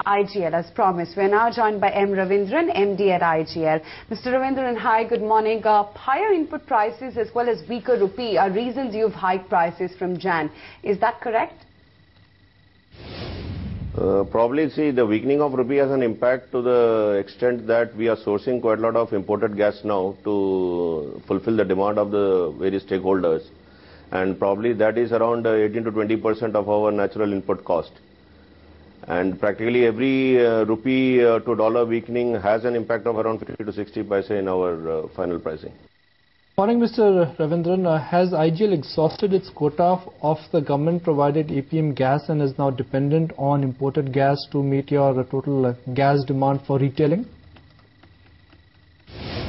IGL as promised. We're now joined by M. Ravindran, MD at IGL. Mr. Ravindran, hi, good morning. Higher input prices as well as weaker rupee are reasons you've hiked prices from Jan. Is that correct? Probably, see, the weakening of rupee has an impact to the extent that we are sourcing quite a lot of imported gas now to fulfill the demand of the various stakeholders. And probably that is around 18 to 20% of our natural input cost. And practically every rupee to dollar weakening has an impact of around 50 to 60 paise in our final pricing. Morning, Mr. Ravindran. Has IGL exhausted its quota of the government-provided APM gas and is now dependent on imported gas to meet your total gas demand for retailing?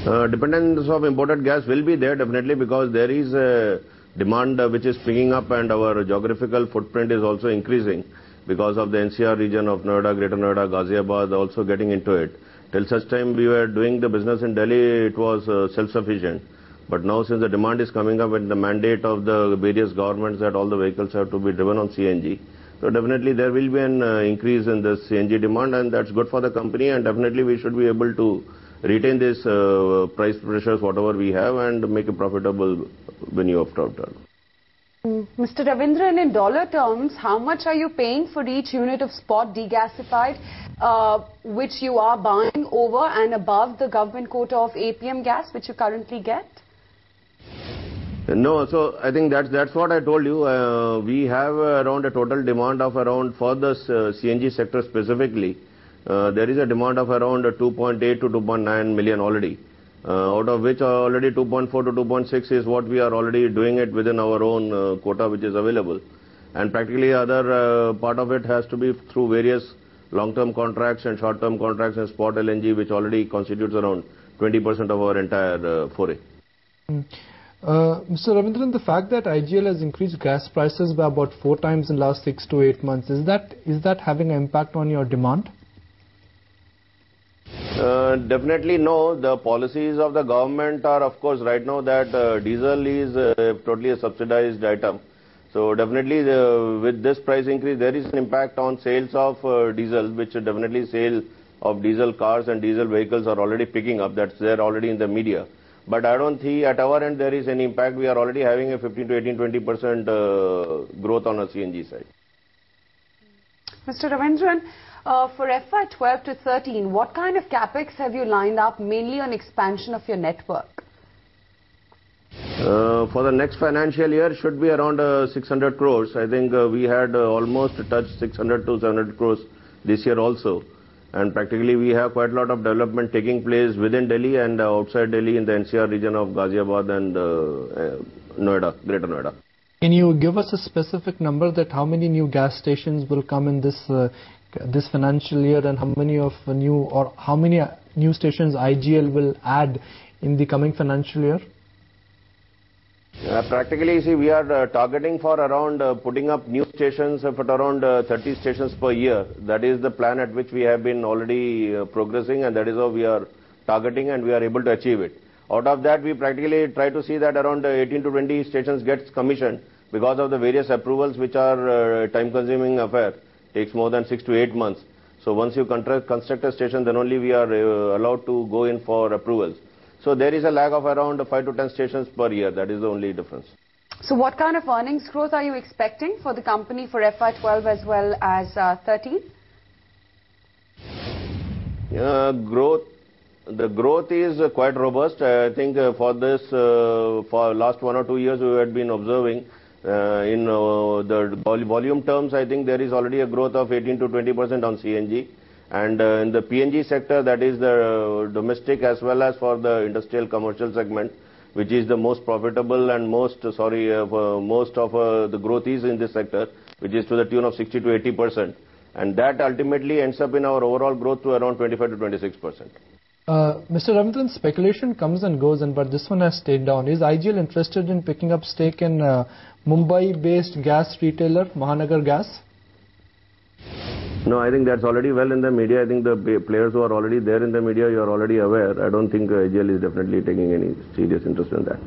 Dependence of imported gas will be there definitely, because there is a demand which is picking up and our geographical footprint is also increasing because of the NCR region of Noida, Greater Noida, Ghaziabad also getting into it. Till such time we were doing the business in Delhi, it was self-sufficient. But now since the demand is coming up and the mandate of the various governments that all the vehicles have to be driven on CNG, so definitely there will be an increase in the CNG demand, and that's good for the company, and definitely we should be able to retain this price pressures whatever we have and make a profitable venue of turn. Mr. Ravindran, in dollar terms, how much are you paying for each unit of spot degasified which you are buying over and above the government quota of APM gas which you currently get? No, so I think that's what I told you. We have around a total demand of around, for the CNG sector specifically, there is a demand of around 2.8 to 2.9 million already, out of which already 2.4 to 2.6 is what we are already doing it within our own quota which is available. And practically other part of it has to be through various long-term contracts and short-term contracts and spot LNG, which already constitutes around 20% of our entire foray. Mr. Ravindran, the fact that IGL has increased gas prices by about 4 times in the last 6 to 8 months, is that having an impact on your demand? Definitely no. The policies of the government are, of course, right now that diesel is totally a subsidized item. So definitely with this price increase, there is an impact on sales of diesel, which definitely sale of diesel cars and diesel vehicles are already picking up. That's there already in the media. But I don't think at our end there is any impact. We are already having a 15 to 18-20% growth on a CNG side. Mr. Ravindran, for FY 12 to 13, what kind of capex have you lined up mainly on expansion of your network? For the next financial year should be around 600 crores. I think we had almost touched 600 to 700 crores this year also. And practically we have quite a lot of development taking place within Delhi and outside Delhi in the NCR region of Ghaziabad and Noida, Greater Noida. Can you give us a specific number that how many new gas stations will come in this financial year, and how many new stations IGL will add in the coming financial year? Practically, see, we are targeting for around putting up new stations of around 30 stations per year. That is the plan at which we have been already progressing, and that is how we are targeting, and we are able to achieve it. Out of that, we practically try to see that around 18 to 20 stations gets commissioned because of the various approvals which are time-consuming affair. Takes more than 6 to 8 months. So once you construct a station, then only we are allowed to go in for approvals. So there is a lag of around 5 to 10 stations per year. That is the only difference. So what kind of earnings growth are you expecting for the company for FY 12 as well as 13? The growth is quite robust. I think for this, for last 1 or 2 years, we had been observing in the volume terms, I think there is already a growth of 18 to 20% on CNG. And in the PNG sector, that is the domestic as well as for the industrial commercial segment, which is the most profitable and most of the growth is in this sector, which is to the tune of 60 to 80%. And that ultimately ends up in our overall growth to around 25 to 26%. Mr. Ravindran, speculation comes and goes, but this one has stayed down. Is IGL interested in picking up stake in Mumbai-based gas retailer, Mahanagar Gas? No, I think that's already well in the media. I think the players who are already there in the media, you are already aware. I don't think IGL is definitely taking any serious interest in that.